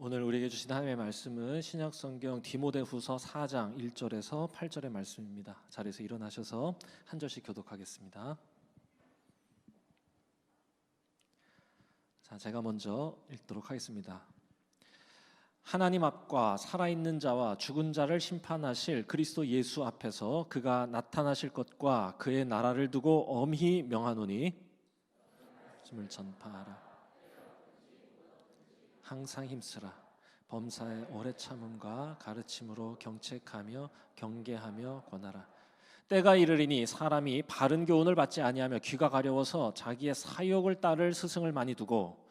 오늘 우리에게 주신 하나님의 말씀은 신약성경 디모데후서 4장 1절에서 8절의 말씀입니다. 자리에서 일어나셔서 한 절씩 교독하겠습니다. 자, 제가 먼저 읽도록 하겠습니다. 하나님 앞과 살아있는 자와 죽은 자를 심판하실 그리스도 예수 앞에서 그가 나타나실 것과 그의 나라를 두고 엄히 명하노니 말씀을 전파하라. 항상 힘쓰라. 범사에 오래 참음과 가르침으로 경책하며 경계하며 권하라. 때가 이르리니 사람이 바른 교훈을 받지 아니하며 귀가 가려워서 자기의 사욕을 따를 스승을 많이 두고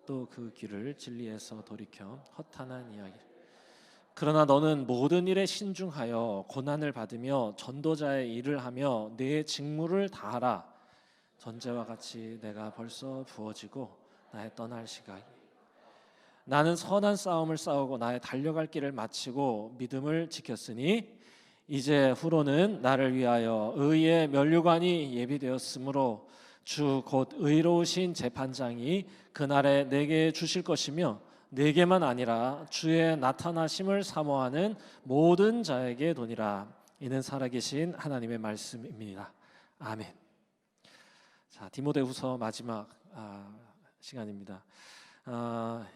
또 그 귀를 진리에서 돌이켜 허탄한 이야기. 그러나 너는 모든 일에 신중하여 고난을 받으며 전도자의 일을 하며 내 직무를 다하라. 전제와 같이 내가 벌써 부어지고 나의 떠날 시각이. 나는 선한 싸움을 싸우고 나의 달려갈 길을 마치고 믿음을 지켰으니 이제 후로는 나를 위하여 의의 면류관이 예비되었으므로 주 곧 의로우신 재판장이 그날에 내게 주실 것이며 내게만 아니라 주의 나타나심을 사모하는 모든 자에게 도니라. 이는 살아계신 하나님의 말씀입니다. 아멘. 자, 디모데후서 마지막 시간입니다.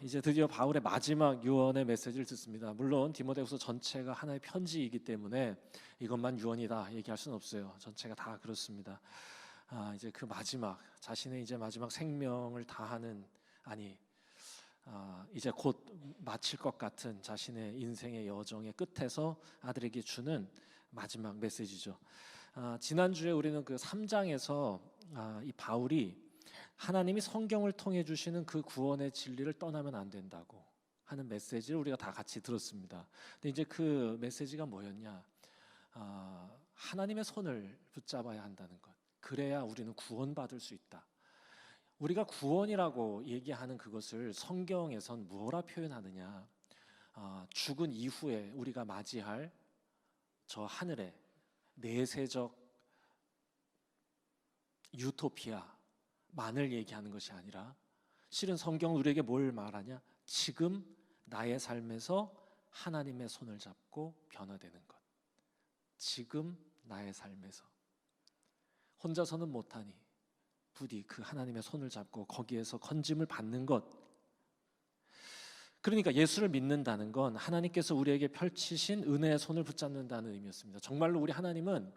이제 드디어 바울의 마지막 유언의 메시지를 듣습니다. 물론 디모데후서 전체가 하나의 편지이기 때문에 이것만 유언이다 얘기할 수는 없어요. 전체가 다 그렇습니다. 이제 그 마지막 자신의 이제 마지막 생명을 다하는 이제 곧 마칠 것 같은 자신의 인생의 여정의 끝에서 아들에게 주는 마지막 메시지죠. 지난주에 우리는 그 3장에서 이 바울이 하나님이 성경을 통해 주시는 그 구원의 진리를 떠나면 안 된다고 하는 메시지를 우리가 다 같이 들었습니다. 근데 이제 그 메시지가 뭐였냐? 하나님의 손을 붙잡아야 한다는 것. 그래야 우리는 구원받을 수 있다. 우리가 구원이라고 얘기하는 그것을 성경에선 뭐라 표현하느냐? 죽은 이후에 우리가 맞이할 저 하늘의 내세적 유토피아만을 얘기하는 것이 아니라 실은 성경은 우리에게 뭘 말하냐? 지금 나의 삶에서 하나님의 손을 잡고 변화되는 것. 지금 나의 삶에서 혼자서는 못하니 부디 그 하나님의 손을 잡고 거기에서 건짐을 받는 것. 그러니까 예수를 믿는다는 건 하나님께서 우리에게 펼치신 은혜의 손을 붙잡는다는 의미였습니다. 정말로 우리 하나님은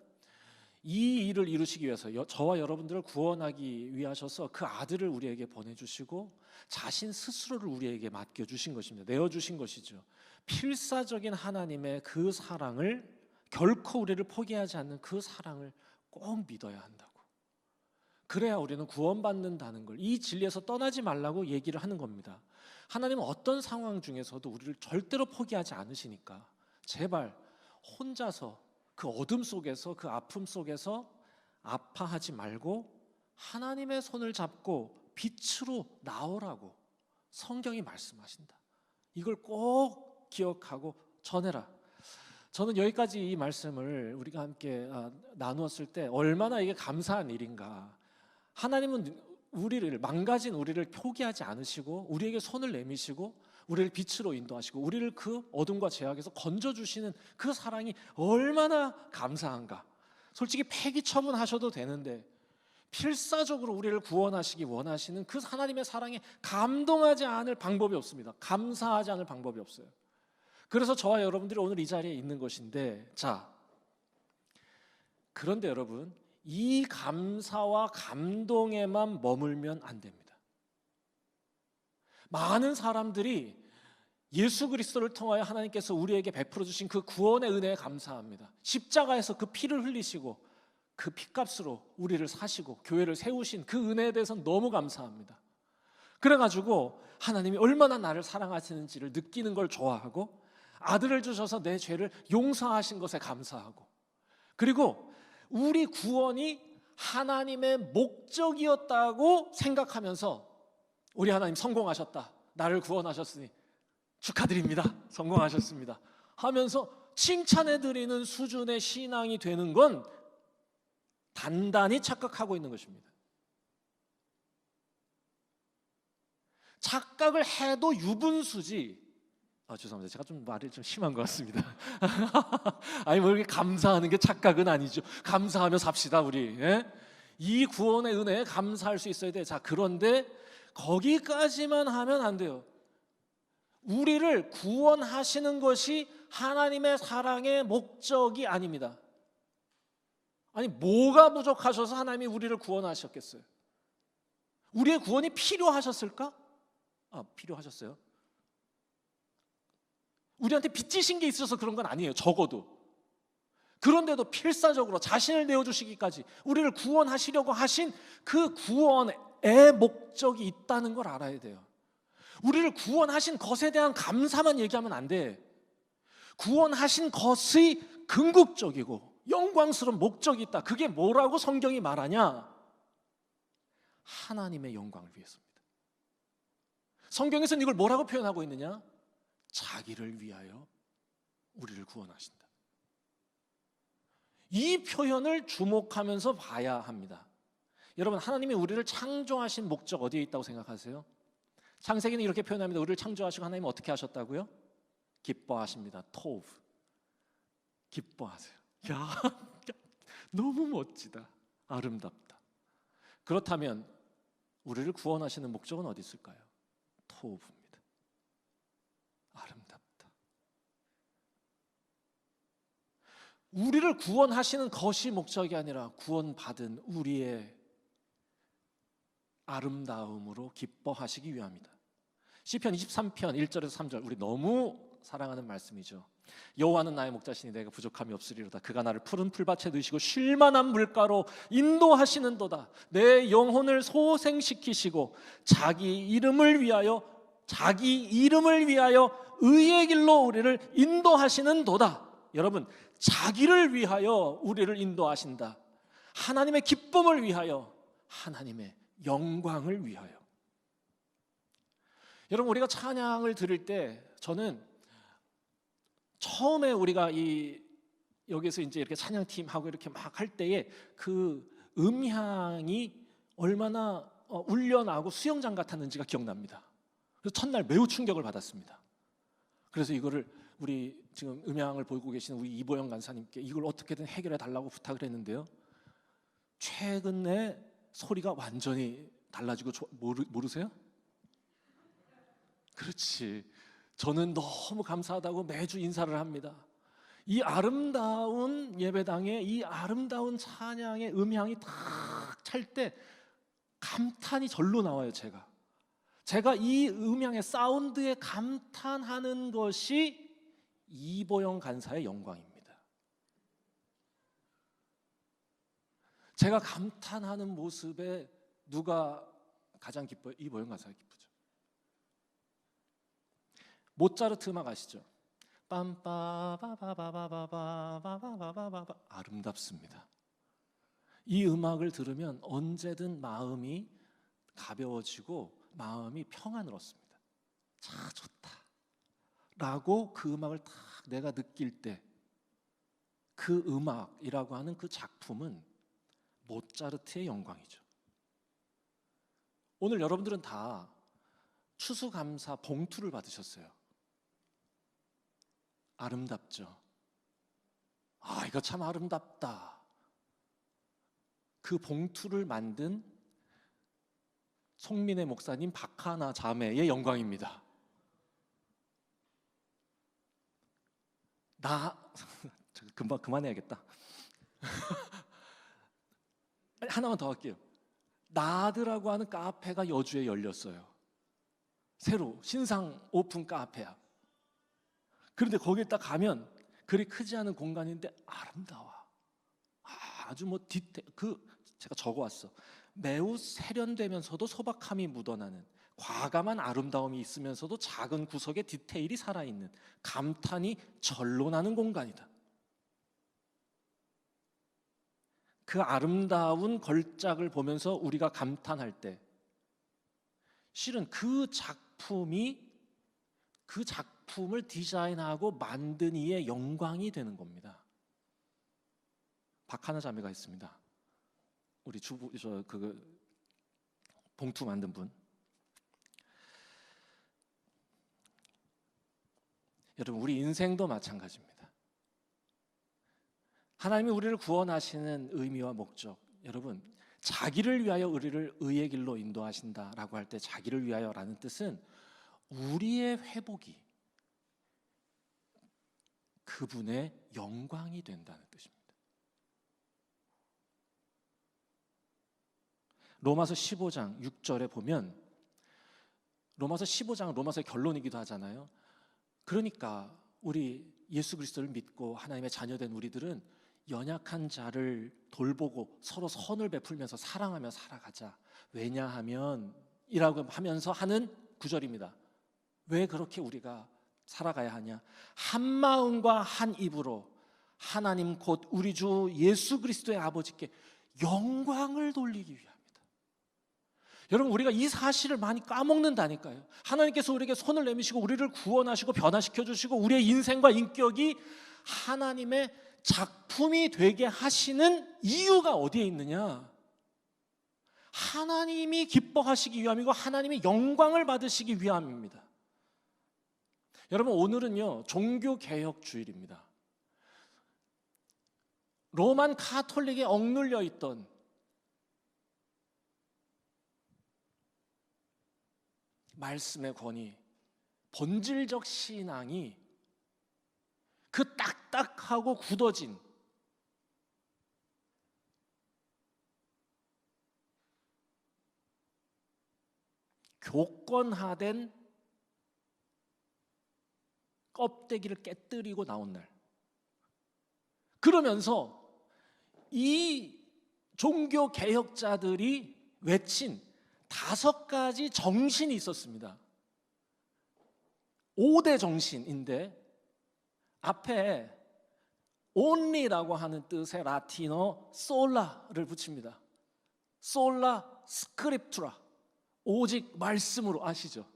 이 일을 이루시기 위해서 저와 여러분들을 구원하기 위하셔서 그 아들을 우리에게 보내주시고 자신 스스로를 우리에게 맡겨주신 것입니다. 내어주신 것이죠. 필사적인 하나님의 그 사랑을, 결코 우리를 포기하지 않는 그 사랑을 꼭 믿어야 한다고. 그래야 우리는 구원받는다는 걸, 이 진리에서 떠나지 말라고 얘기를 하는 겁니다. 하나님은 어떤 상황 중에서도 우리를 절대로 포기하지 않으시니까 제발 혼자서 그 어둠 속에서, 그 아픔 속에서 아파하지 말고 하나님의 손을 잡고 빛으로 나오라고 성경이 말씀하신다. 이걸 꼭 기억하고 전해라. 저는 여기까지 이 말씀을 우리가 함께 나누었을 때 얼마나 이게 감사한 일인가. 하나님은 우리를, 망가진 우리를 포기하지 않으시고 우리에게 손을 내미시고 우리를 빛으로 인도하시고 우리를 그 어둠과 죄악에서 건져주시는 그 사랑이 얼마나 감사한가. 솔직히 폐기 처분하셔도 되는데 필사적으로 우리를 구원하시기 원하시는 그 하나님의 사랑에 감동하지 않을 방법이 없습니다. 감사하지 않을 방법이 없어요. 그래서 저와 여러분들이 오늘 이 자리에 있는 것인데, 자, 그런데 여러분, 이 감사와 감동에만 머물면 안 됩니다. 많은 사람들이 예수 그리스도를 통하여 하나님께서 우리에게 베풀어 주신 그 구원의 은혜에 감사합니다. 십자가에서 그 피를 흘리시고 그 피값으로 우리를 사시고 교회를 세우신 그 은혜에 대해서는 너무 감사합니다. 그래가지고 하나님이 얼마나 나를 사랑하시는지를 느끼는 걸 좋아하고 아들을 주셔서 내 죄를 용서하신 것에 감사하고, 그리고 우리 구원이 하나님의 목적이었다고 생각하면서 우리 하나님 성공하셨다, 나를 구원하셨으니 축하드립니다, 성공하셨습니다 하면서 칭찬해드리는 수준의 신앙이 되는 건 단단히 착각하고 있는 것입니다. 착각을 해도 유분수지 죄송합니다. 제가 좀 말이 좀 심한 것 같습니다. 아니 뭐 이렇게 감사하는 게 착각은 아니죠. 감사하며 삽시다 우리. 예? 이 구원의 은혜에 감사할 수 있어야 돼. 자, 그런데 거기까지만 하면 안 돼요. 우리를 구원하시는 것이 하나님의 사랑의 목적이 아닙니다. 아니 뭐가 부족하셔서 하나님이 우리를 구원하셨겠어요? 우리의 구원이 필요하셨을까? 필요하셨어요. 우리한테 빚지신 게 있어서 그런 건 아니에요. 적어도. 그런데도 필사적으로 자신을 내어주시기까지 우리를 구원하시려고 하신 그 구원의 목적이 있다는 걸 알아야 돼요. 우리를 구원하신 것에 대한 감사만 얘기하면 안 돼. 구원하신 것의 궁극적이고 영광스러운 목적이 있다. 그게 뭐라고 성경이 말하냐? 하나님의 영광을 위해서입니다. 성경에서는 이걸 뭐라고 표현하고 있느냐? 자기를 위하여 우리를 구원하신다. 이 표현을 주목하면서 봐야 합니다. 여러분, 하나님이 우리를 창조하신 목적 어디에 있다고 생각하세요? 창세기는 이렇게 표현합니다. 우리를 창조하시고 하나님은 어떻게 하셨다고요? 기뻐하십니다. 토브. 기뻐하세요. 야, 너무 멋지다. 아름답다. 그렇다면 우리를 구원하시는 목적은 어디 있을까요? 토브입니다. 아름답다. 우리를 구원하시는 것이 목적이 아니라 구원받은 우리의 아름다움으로 기뻐하시기 위함이다. 시편 23편 1절에서 3절, 우리 너무 사랑하는 말씀이죠. 여호와는 나의 목자시니 내가 부족함이 없으리로다. 그가 나를 푸른 풀밭에 두시고 쉴만한 물가로 인도하시는도다. 내 영혼을 소생시키시고 자기 이름을 위하여 의의 길로 우리를 인도하시는도다. 여러분, 자기를 위하여 우리를 인도하신다. 하나님의 기쁨을 위하여, 하나님의 영광을 위하여. 여러분, 우리가 찬양을 드릴 때 저는 처음에 우리가 여기서 이제 이렇게 찬양팀하고 이렇게 막 할 때에 그 음향이 얼마나 울려나고 수영장 같았는지가 기억납니다. 그래서 첫날 매우 충격을 받았습니다. 그래서 이거를 우리 지금 음향을 보고 계시는 우리 이보영 간사님께 이걸 어떻게든 해결해 달라고 부탁을 했는데요. 최근에 소리가 완전히 달라지고 모르세요? 그렇지. 저는 너무 감사하다고 매주 인사를 합니다. 이 아름다운 예배당에 이 아름다운 찬양의 음향이 탁 찰 때 감탄이 절로 나와요. 제가 이 음향의 사운드에 감탄하는 것이 이보영 간사의 영광입니다. 제가 감탄하는 모습에 누가 가장 기뻐요? 이보영 간사가 기쁘죠. 모차르트 음악 아시죠? 빰빠바바바바바바바바바바바 아름답습니다. 이 음악을 들으면 언제든 마음이 가벼워지고 마음이 평안을 얻습니다. 자, 좋다 라고 그 음악을 딱 내가 느낄 때 그 음악이라고 하는 그 작품은 모차르트의 영광이죠. 오늘 여러분들은 다 추수감사 봉투를 받으셨어요. 아름답죠? 이거 참 아름답다. 그 봉투를 만든 송민의 목사님 박하나 자매의 영광입니다. 금방 그만해야겠다. 하나만 더 할게요. 나드라고 하는 카페가 여주에 열렸어요. 새로 신상 오픈 카페야. 그런데 거기에 딱 가면 그리 크지 않은 공간인데 아름다워. 아주 뭐 제가 적어왔어. 매우 세련되면서도 소박함이 묻어나는 과감한 아름다움이 있으면서도 작은 구석에 디테일이 살아있는 감탄이 절로 나는 공간이다. 그 아름다운 걸작을 보면서 우리가 감탄할 때 실은 그 작품을 디자인하고 만든 이의 영광이 되는 겁니다. 박하나 자매가 있습니다. 우리 봉투 만든 분. 여러분, 우리 인생도 마찬가지입니다. 하나님이 우리를 구원하시는 의미와 목적, 여러분, 자기를 위하여 우리를 의의 길로 인도하신다라고 할 때 자기를 위하여라는 뜻은 우리의 회복이 그분의 영광이 된다는 뜻입니다. 로마서 15장 6절에 보면, 로마서 15장은 로마서의 결론이기도 하잖아요. 그러니까 우리 예수 그리스도를 믿고 하나님의 자녀된 우리들은 연약한 자를 돌보고 서로 선을 베풀면서 사랑하며 살아가자. 왜냐하면 이라고 하면서 하는 구절입니다. 왜 그렇게 우리가 살아가야 하냐? 한 마음과 한 입으로 하나님 곧 우리 주 예수 그리스도의 아버지께 영광을 돌리기 위함이다. 여러분, 우리가 이 사실을 많이 까먹는다니까요. 하나님께서 우리에게 손을 내미시고 우리를 구원하시고 변화시켜 주시고 우리의 인생과 인격이 하나님의 작품이 되게 하시는 이유가 어디에 있느냐? 하나님이 기뻐하시기 위함이고 하나님의 영광을 받으시기 위함입니다. 여러분, 오늘은요 종교개혁 주일입니다. 로만 카톨릭에 억눌려 있던 말씀의 권위, 본질적 신앙이 그 딱딱하고 굳어진 교권화된 껍데기를 깨뜨리고 나온 날, 그러면서 이 종교 개혁자들이 외친 5가지 정신이 있었습니다. 5대 정신인데 앞에 only라고 하는 뜻의 라틴어 솔라를 붙입니다. 솔라 스크립투라, 오직 말씀으로. 아시죠?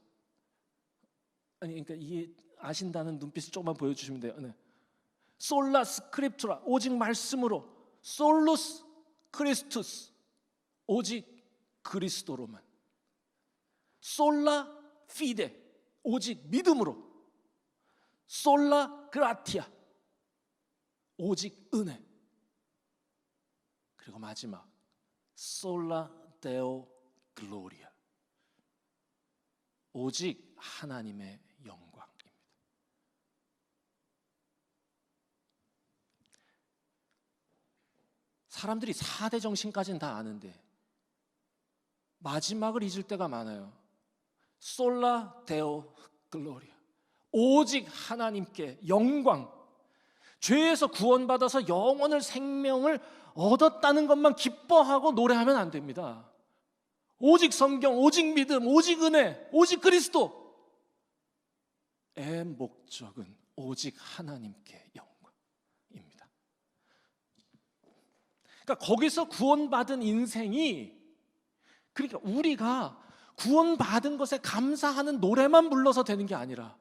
아니, 그러니까 이게 아신다는 눈빛을 조금만 보여주시면 돼요. 네. 솔라 스크립투라, 오직 말씀으로. 솔루스 크리스투스, 오직 그리스도로만. 솔라 피데, 오직 믿음으로. 솔라 그라티아, 오직 은혜. 그리고 마지막 솔라 데오 글로리아, 오직 하나님의 영광입니다. 사람들이 4대 정신까지는 다 아는데 마지막을 잊을 때가 많아요. 솔라 데오 글로리아, 오직 하나님께 영광. 죄에서 구원받아서 영원을 생명을 얻었다는 것만 기뻐하고 노래하면 안 됩니다. 오직 성경, 오직 믿음, 오직 은혜, 오직 그리스도의 목적은 오직 하나님께 영광입니다. 그러니까 거기서 구원받은 인생이, 그러니까 우리가 구원받은 것에 감사하는 노래만 불러서 되는 게 아니라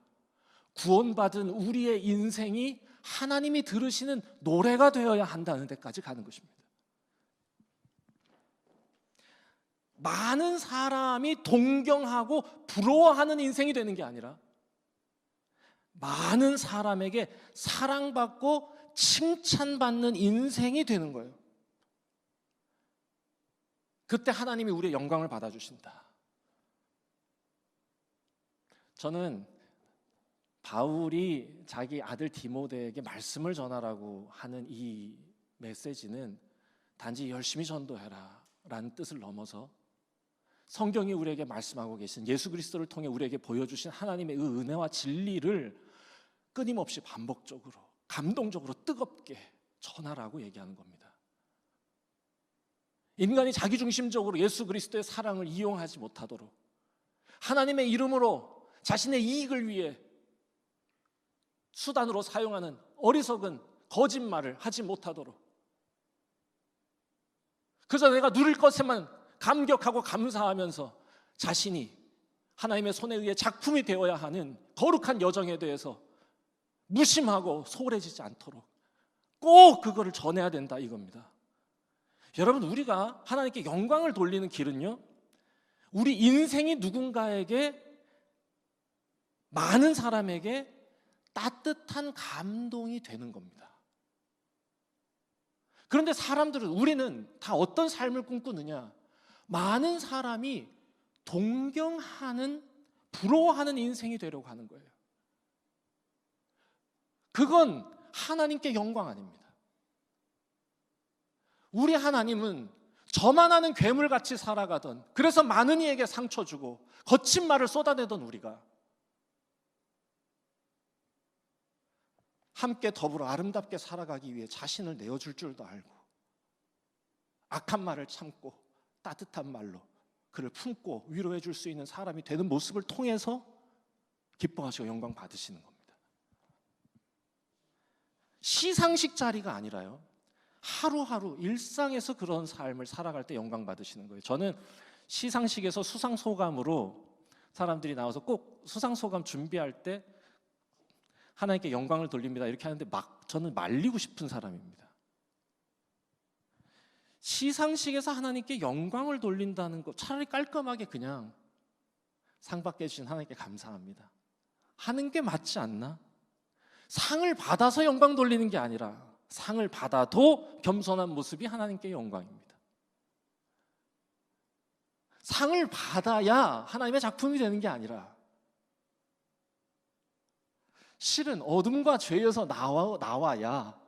구원받은 우리의 인생이 하나님이 들으시는 노래가 되어야 한다는 데까지 가는 것입니다. 많은 사람이 동경하고 부러워하는 인생이 되는 게 아니라 많은 사람에게 사랑받고 칭찬받는 인생이 되는 거예요. 그때 하나님이 우리의 영광을 받아주신다. 저는 바울이 자기 아들 디모데에게 말씀을 전하라고 하는 이 메시지는 단지 열심히 전도해라 라는 뜻을 넘어서 성경이 우리에게 말씀하고 계신 예수 그리스도를 통해 우리에게 보여주신 하나님의 그 은혜와 진리를 끊임없이 반복적으로 감동적으로 뜨겁게 전하라고 얘기하는 겁니다. 인간이 자기중심적으로 예수 그리스도의 사랑을 이용하지 못하도록, 하나님의 이름으로 자신의 이익을 위해 수단으로 사용하는 어리석은 거짓말을 하지 못하도록, 그저 내가 누릴 것에만 감격하고 감사하면서 자신이 하나님의 손에 의해 작품이 되어야 하는 거룩한 여정에 대해서 무심하고 소홀해지지 않도록 꼭 그거를 전해야 된다, 이겁니다. 여러분, 우리가 하나님께 영광을 돌리는 길은요, 우리 인생이 누군가에게, 많은 사람에게 따뜻한 감동이 되는 겁니다. 그런데 우리는 다 어떤 삶을 꿈꾸느냐? 많은 사람이 동경하는, 부러워하는 인생이 되려고 하는 거예요. 그건 하나님께 영광 아닙니다. 우리 하나님은 저만하는 괴물같이 살아가던, 그래서 많은 이에게 상처 주고 거친 말을 쏟아내던 우리가 함께 더불어 아름답게 살아가기 위해 자신을 내어줄 줄도 알고 악한 말을 참고 따뜻한 말로 그를 품고 위로해 줄 수 있는 사람이 되는 모습을 통해서 기뻐하시고 영광 받으시는 겁니다. 시상식 자리가 아니라요, 하루하루 일상에서 그런 삶을 살아갈 때 영광 받으시는 거예요. 저는 시상식에서 수상소감으로 사람들이 나와서 꼭 수상소감 준비할 때 하나님께 영광을 돌립니다 이렇게 하는데 저는 말리고 싶은 사람입니다. 시상식에서 하나님께 영광을 돌린다는 것, 차라리 깔끔하게 그냥 상 받게 해주신 하나님께 감사합니다 하는 게 맞지 않나? 상을 받아서 영광 돌리는 게 아니라 상을 받아도 겸손한 모습이 하나님께 영광입니다. 상을 받아야 하나님의 작품이 되는 게 아니라, 실은 어둠과 죄에서 나와야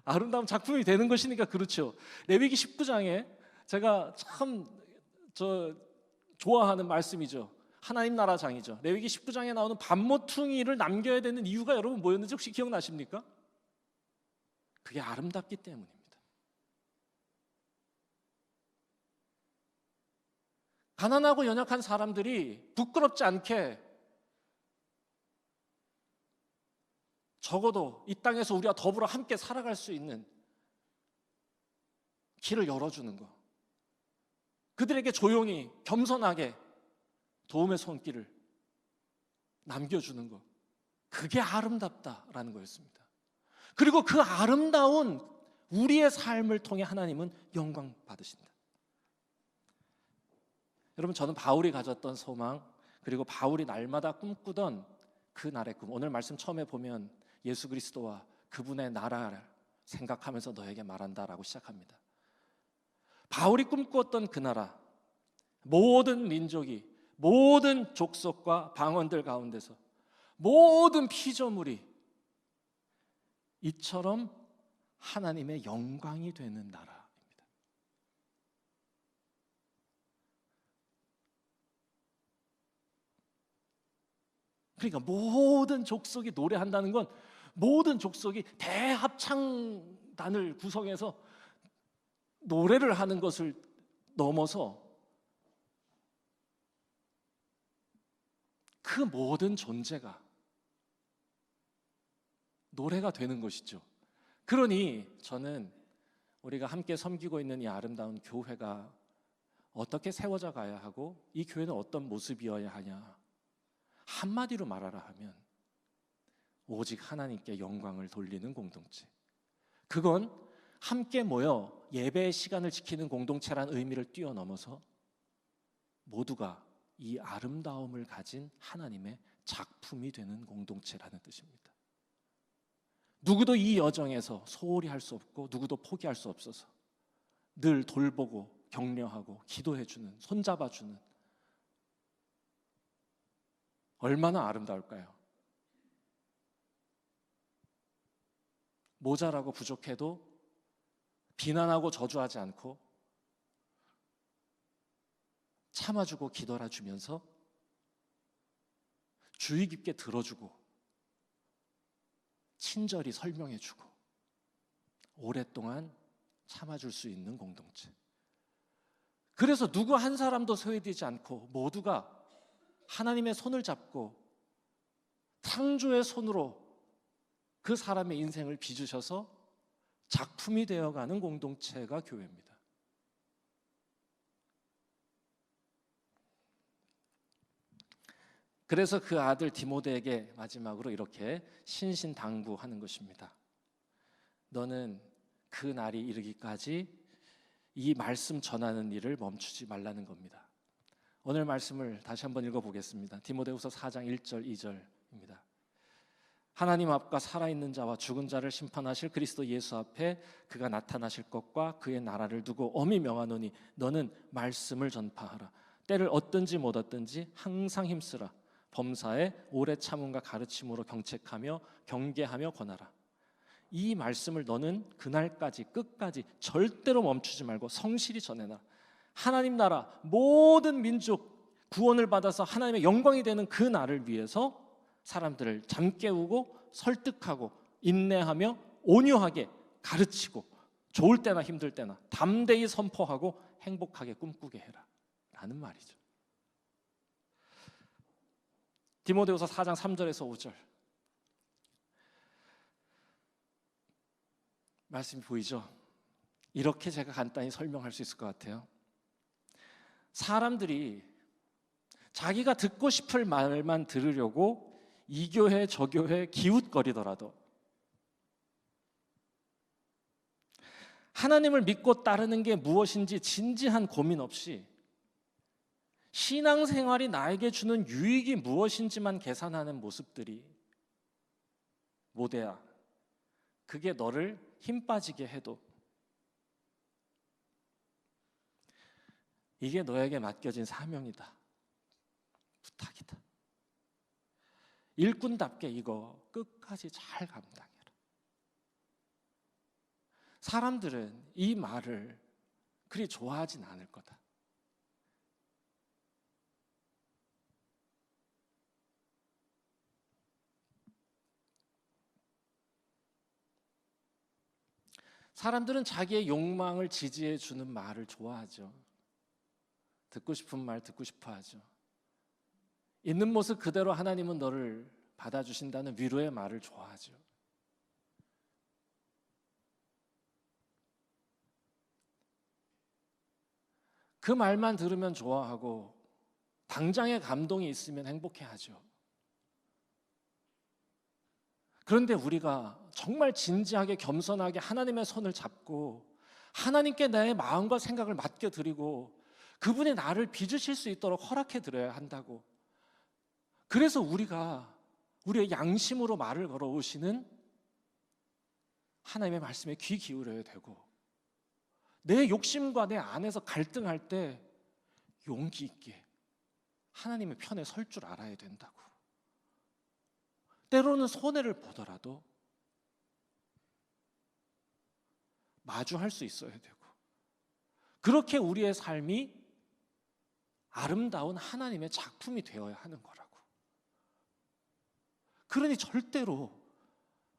아름다운 작품이 되는 것이니까 그렇죠. 레위기 19장에 제가 참 좋아하는 말씀이죠. 하나님 나라 장이죠. 레위기 19장에 나오는 밤모퉁이를 남겨야 되는 이유가 여러분 뭐였는지 혹시 기억나십니까? 그게 아름답기 때문입니다. 가난하고 연약한 사람들이 부끄럽지 않게 적어도 이 땅에서 우리가 더불어 함께 살아갈 수 있는 길을 열어주는 것, 그들에게 조용히 겸손하게 도움의 손길을 남겨주는 것, 그게 아름답다라는 거였습니다. 그리고 그 아름다운 우리의 삶을 통해 하나님은 영광 받으신다. 여러분, 저는 바울이 가졌던 소망, 그리고 바울이 날마다 꿈꾸던 그 날의 꿈, 오늘 말씀 처음에 보면 예수 그리스도와 그분의 나라를 생각하면서 너에게 말한다라고 시작합니다. 바울이 꿈꾸었던 그 나라, 모든 민족이, 모든 족속과 방언들 가운데서 모든 피조물이 이처럼 하나님의 영광이 되는 나라입니다. 그러니까 모든 족속이 노래한다는 건 모든 족속이 대합창단을 구성해서 노래를 하는 것을 넘어서 그 모든 존재가 노래가 되는 것이죠. 그러니 저는 우리가 함께 섬기고 있는 이 아름다운 교회가 어떻게 세워져 가야 하고 이 교회는 어떤 모습이어야 하냐, 한마디로 말하라 하면 오직 하나님께 영광을 돌리는 공동체, 그건 함께 모여 예배의 시간을 지키는 공동체라는 의미를 뛰어넘어서 모두가 이 아름다움을 가진 하나님의 작품이 되는 공동체라는 뜻입니다. 누구도 이 여정에서 소홀히 할 수 없고 누구도 포기할 수 없어서 늘 돌보고 격려하고 기도해주는, 손잡아주는, 얼마나 아름다울까요? 모자라고 부족해도 비난하고 저주하지 않고 참아주고 기다려주면서 주의 깊게 들어주고 친절히 설명해주고 오랫동안 참아줄 수 있는 공동체. 그래서 누구 한 사람도 소외되지 않고 모두가 하나님의 손을 잡고 창조의 손으로 그 사람의 인생을 빚으셔서 작품이 되어가는 공동체가 교회입니다. 그래서 그 아들 디모데에게 마지막으로 이렇게 신신당부하는 것입니다. 너는 그 날이 이르기까지 이 말씀 전하는 일을 멈추지 말라는 겁니다. 오늘 말씀을 다시 한번 읽어보겠습니다. 디모데후서 4장 1절 2절입니다. 하나님 앞과 살아있는 자와 죽은 자를 심판하실 그리스도 예수 앞에 그가 나타나실 것과 그의 나라를 두고 엄히 명하노니 너는 말씀을 전파하라. 때를 얻든지 못 얻든지 항상 힘쓰라. 범사에 오래 참음과 가르침으로 경책하며 경계하며 권하라. 이 말씀을 너는 그날까지 끝까지 절대로 멈추지 말고 성실히 전해라. 하나님 나라 모든 민족 구원을 받아서 하나님의 영광이 되는 그 날을 위해서 사람들을 잠깨우고 설득하고 인내하며 온유하게 가르치고 좋을 때나 힘들 때나 담대히 선포하고 행복하게 꿈꾸게 해라 라는 말이죠. 디모데후서 4장 3절에서 5절 말씀이 보이죠? 이렇게 제가 간단히 설명할 수 있을 것 같아요. 사람들이 자기가 듣고 싶을 말만 들으려고 이 교회 저 교회 기웃거리더라도 하나님을 믿고 따르는 게 무엇인지 진지한 고민 없이 신앙생활이 나에게 주는 유익이 무엇인지만 계산하는 모습들이 모대야, 그게 너를 힘 빠지게 해도 이게 너에게 맡겨진 사명이다, 부탁이다. 일꾼답게 이거 끝까지 잘 감당해라. 사람들은 이 말을 그리 좋아하진 않을 거다. 사람들은 자기의 욕망을 지지해 주는 말을 좋아하죠. 듣고 싶은 말 듣고 싶어 하죠. 있는 모습 그대로 하나님은 너를 받아주신다는 위로의 말을 좋아하죠. 그 말만 들으면 좋아하고 당장의 감동이 있으면 행복해하죠. 그런데 우리가 정말 진지하게 겸손하게 하나님의 손을 잡고 하나님께 나의 마음과 생각을 맡겨드리고 그분이 나를 빚으실 수 있도록 허락해 드려야 한다고. 그래서 우리가 우리의 양심으로 말을 걸어오시는 하나님의 말씀에 귀 기울여야 되고, 내 욕심과 내 안에서 갈등할 때 용기 있게 하나님의 편에 설 줄 알아야 된다고. 때로는 손해를 보더라도 마주할 수 있어야 되고, 그렇게 우리의 삶이 아름다운 하나님의 작품이 되어야 하는 거라고. 그러니 절대로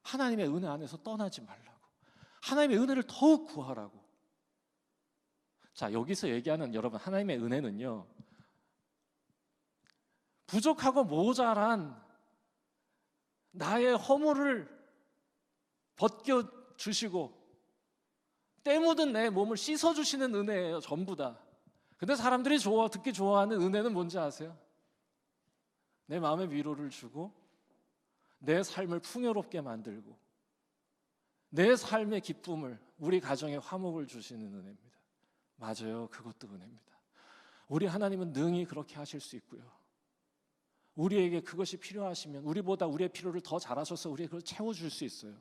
하나님의 은혜 안에서 떠나지 말라고, 하나님의 은혜를 더욱 구하라고. 자, 여기서 얘기하는 여러분 하나님의 은혜는요, 부족하고 모자란 나의 허물을 벗겨주시고 때 묻은 내 몸을 씻어주시는 은혜예요, 전부 다. 근데 사람들이 듣기 좋아하는 은혜는 뭔지 아세요? 내 마음에 위로를 주고 내 삶을 풍요롭게 만들고 내 삶의 기쁨을, 우리 가정의 화목을 주시는 은혜입니다. 맞아요, 그것도 은혜입니다. 우리 하나님은 능히 그렇게 하실 수 있고요, 우리에게 그것이 필요하시면 우리보다 우리의 필요를 더 잘 아셔서 우리에게 그걸 채워줄 수 있어요.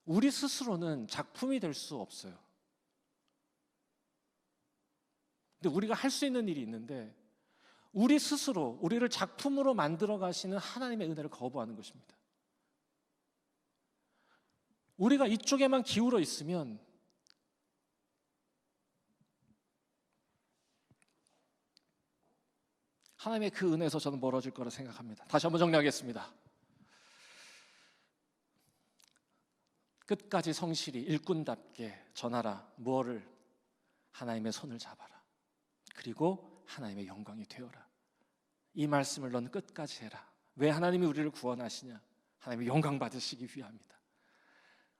우리 스스로는 작품이 될 수 없어요. 근데 우리가 할 수 있는 일이 있는데, 우리 스스로 우리를 작품으로 만들어 가시는 하나님의 은혜를 거부하는 것입니다. 우리가 이쪽에만 기울어 있으면 하나님의 그 은혜에서 저는 멀어질 거라 생각합니다. 다시 한번 정리하겠습니다. 끝까지 성실히 일꾼답게 전하라. 무엇을? 하나님의 손을 잡아라. 그리고 하나님의 영광이 되어라. 이 말씀을 넌 끝까지 해라. 왜 하나님이 우리를 구원하시냐? 하나님의 영광 받으시기 위함이다.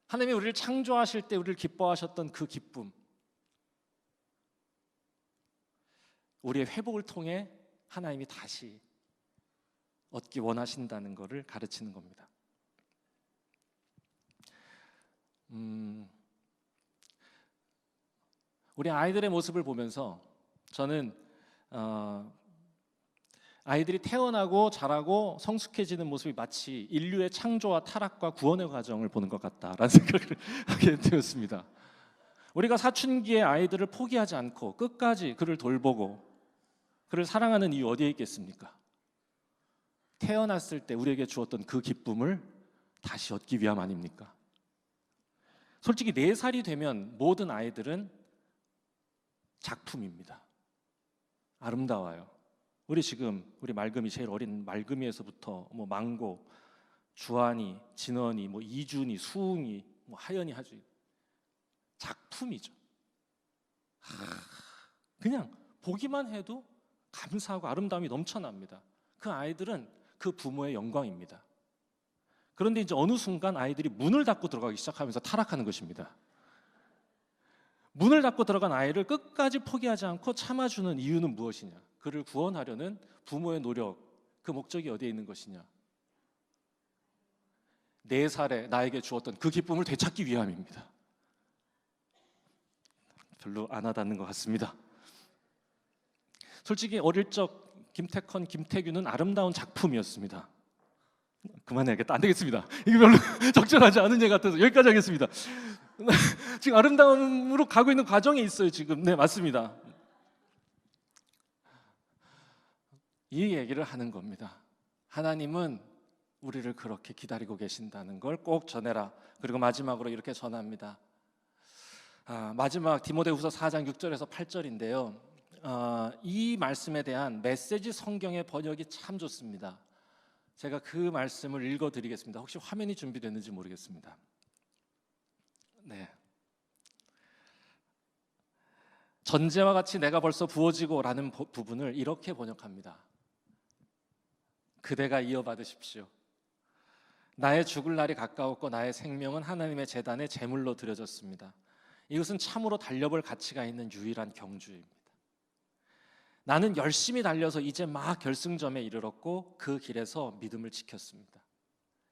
하나님이 우리를 창조하실 때 우리를 기뻐하셨던 그 기쁨, 우리의 회복을 통해 하나님이 다시 얻기 원하신다는 것을 가르치는 겁니다. 우리 아이들의 모습을 보면서 저는 아이들이 태어나고 자라고 성숙해지는 모습이 마치 인류의 창조와 타락과 구원의 과정을 보는 것 같다라는 생각을 하게 되었습니다. 우리가 사춘기에 아이들을 포기하지 않고 끝까지 그를 돌보고 그를 사랑하는 이유 어디에 있겠습니까? 태어났을 때 우리에게 주었던 그 기쁨을 다시 얻기 위함 아닙니까? 솔직히 4살이 되면 모든 아이들은 작품입니다. 아름다워요. 우리 맑음이 제일 어린 맑음이에서부터 뭐 망고, 주한이, 진원이, 뭐 이준이, 수웅이, 뭐 하연이, 하준이 작품이죠. 그냥 보기만 해도 감사하고 아름다움이 넘쳐납니다. 그 아이들은 그 부모의 영광입니다. 그런데 이제 어느 순간 아이들이 문을 닫고 들어가기 시작하면서 타락하는 것입니다. 문을 닫고 들어간 아이를 끝까지 포기하지 않고 참아주는 이유는 무엇이냐? 그를 구원하려는 부모의 노력, 그 목적이 어디에 있는 것이냐? 4살에 나에게 주었던 그 기쁨을 되찾기 위함입니다. 별로 안 와닿는 것 같습니다. 솔직히 어릴 적 김태컨, 김태균은 아름다운 작품이었습니다. 그만해야겠다. 안 되겠습니다. 이게 별로 적절하지 않은 얘기 같아서 여기까지 하겠습니다. 지금 아름다움으로 가고 있는 과정에 있어요. 지금 네, 맞습니다. 이 얘기를 하는 겁니다. 하나님은 우리를 그렇게 기다리고 계신다는 걸 꼭 전해라. 그리고 마지막으로 이렇게 전합니다. 마지막 디모데후서 4장 6절에서 8절인데요. 이 말씀에 대한 메시지 성경의 번역이 참 좋습니다. 제가 그 말씀을 읽어드리겠습니다. 혹시 화면이 준비됐는지 모르겠습니다. 네. 전제와 같이 내가 벌써 부어지고라는 부분을 이렇게 번역합니다. 그대가 이어받으십시오. 나의 죽을 날이 가까웠고 나의 생명은 하나님의 제단에 제물로 드려졌습니다. 이것은 참으로 달려볼 가치가 있는 유일한 경주입니다. 나는 열심히 달려서 이제 막 결승점에 이르렀고 그 길에서 믿음을 지켰습니다.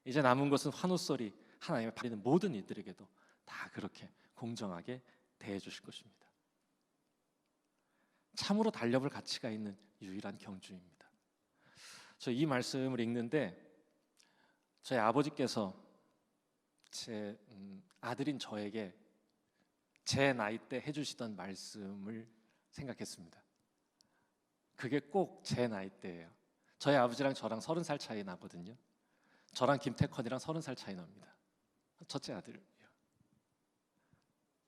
이제 남은 것은 환호소리, 하나님의 바라는 모든 이들에게도 다 그렇게 공정하게 대해 주실 것입니다. 참으로 달려볼 가치가 있는 유일한 경주입니다. 저 이 말씀을 읽는데 저희 아버지께서 제 아들인 저에게 제 나이 때 해주시던 말씀을 생각했습니다. 그게 꼭 제 나이 때예요. 저희 아버지랑 저랑 30살 차이 나거든요. 저랑 김태컨이랑 30살 차이 납니다. 첫째 아들이요.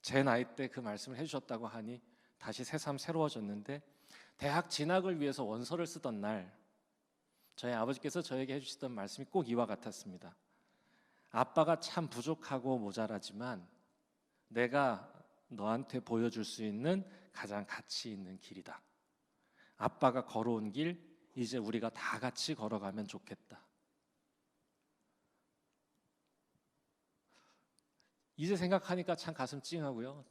제 나이 때 그 말씀을 해주셨다고 하니 다시 새삼 새로워졌는데, 대학 진학을 위해서 원서를 쓰던 날 저희 아버지께서 저에게 해주시던 말씀이 꼭 이와 같았습니다. 아빠가 참 부족하고 모자라지만 내가 너한테 보여줄 수 있는 가장 가치 있는 길이다. 아빠가 걸어온 길 이제 우리가 다 같이 걸어가면 좋겠다. 이제 생각하니까 참 가슴 찡하고요.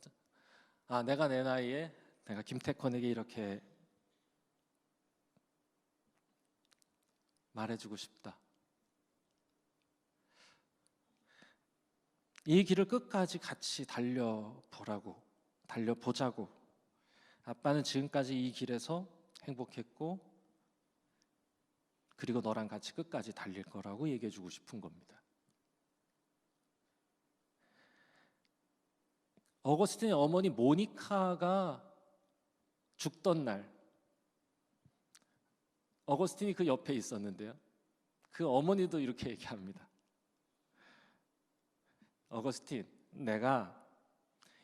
내가 내 나이에 내가 김태컨에게 이렇게 말해주고 싶다. 이 길을 끝까지 같이 달려보자고. 아빠는 지금까지 이 길에서 행복했고 그리고 너랑 같이 끝까지 달릴 거라고 얘기해주고 싶은 겁니다. 어거스틴의 어머니 모니카가 죽던 날 어거스틴이 그 옆에 있었는데요. 그 어머니도 이렇게 얘기합니다. 어거스틴, 내가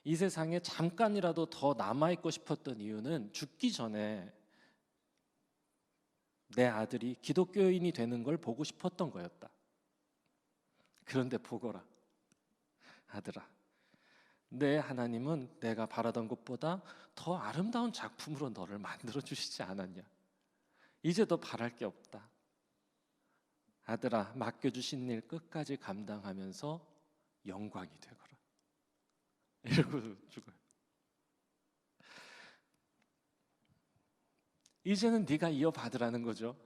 이 세상에 잠깐이라도 더 남아있고 싶었던 이유는 죽기 전에 내 아들이 기독교인이 되는 걸 보고 싶었던 거였다. 그런데 보거라, 아들아, 내 하나님은 내가 바라던 것보다 더 아름다운 작품으로 너를 만들어 주시지 않았냐. 이제 더 바랄 게 없다. 아들아, 맡겨주신 일 끝까지 감당하면서 영광이 되거라. 이러고 죽어요. 이제는 네가 이어받으라는 거죠.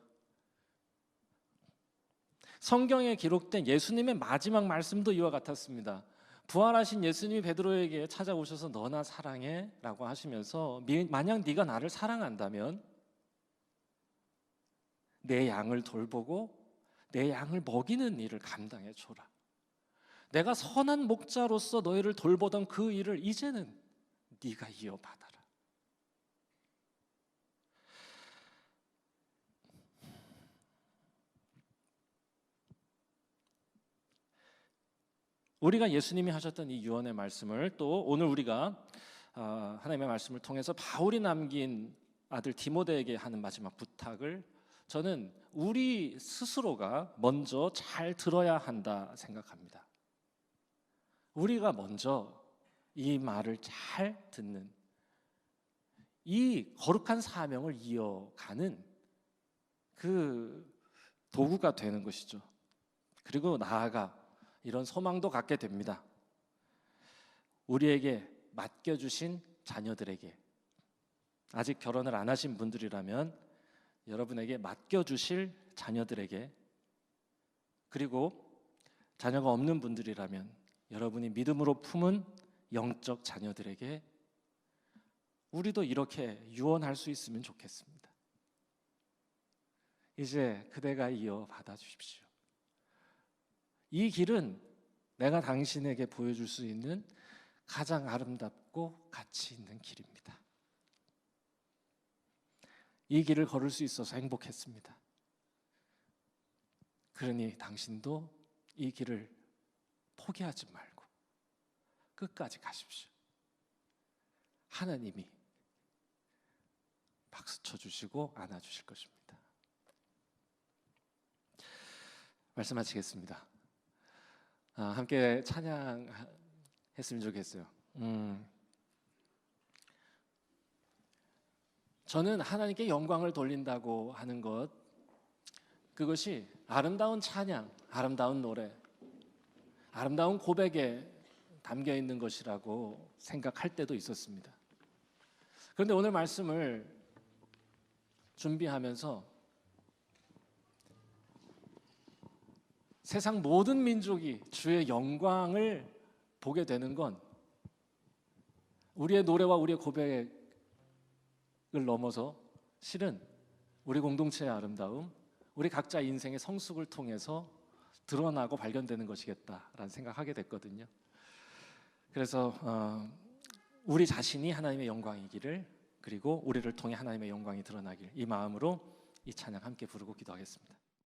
성경에 기록된 예수님의 마지막 말씀도 이와 같았습니다. 부활하신 예수님이 베드로에게 찾아오셔서 너나 사랑해 라고 하시면서 만약 네가 나를 사랑한다면 내 양을 돌보고 내 양을 먹이는 일을 감당해 줘라. 내가 선한 목자로서 너희를 돌보던 그 일을 이제는 네가 이어받아라. 우리가 예수님이 하셨던 이 유언의 말씀을 또 오늘 우리가 하나님의 말씀을 통해서 바울이 남긴 아들 디모데에게 하는 마지막 부탁을 저는 우리 스스로가 먼저 잘 들어야 한다 생각합니다. 우리가 먼저 이 말을 잘 듣는 이 거룩한 사명을 이어가는 그 도구가 되는 것이죠. 그리고 나아가 이런 소망도 갖게 됩니다. 우리에게 맡겨주신 자녀들에게, 아직 결혼을 안 하신 분들이라면 여러분에게 맡겨주실 자녀들에게, 그리고 자녀가 없는 분들이라면 여러분이 믿음으로 품은 영적 자녀들에게 우리도 이렇게 유언할 수 있으면 좋겠습니다. 이제 그대가 이어받아 주십시오. 이 길은 내가 당신에게 보여줄 수 있는 가장 아름답고 가치 있는 길입니다. 이 길을 걸을 수 있어서 행복했습니다. 그러니 당신도 이 길을 포기하지 말고 끝까지 가십시오. 하나님이 박수 쳐주시고 안아주실 것입니다. 말씀하시겠습니다. 함께 찬양했으면 좋겠어요. 저는 하나님께 영광을 돌린다고 하는 것, 그것이 아름다운 찬양, 아름다운 노래, 아름다운 고백에 담겨 있는 것이라고 생각할 때도 있었습니다. 그런데 오늘 말씀을 준비하면서 세상 모든 민족이 주의 영광을 보게 되는 건 우리의 노래와 우리의 고백을 넘어서 실은 우리 공동체의 아름다움, 우리 각자 인생의 성숙을 통해서 드러나고 발견되는 것이겠다라는 생각하게 됐거든요. 그래서 우리 자신이 하나님의 영광이기를, 그리고 우리를 통해 하나님의 영광이 드러나길, 이 마음으로 이 찬양 함께 부르고 기도하겠습니다.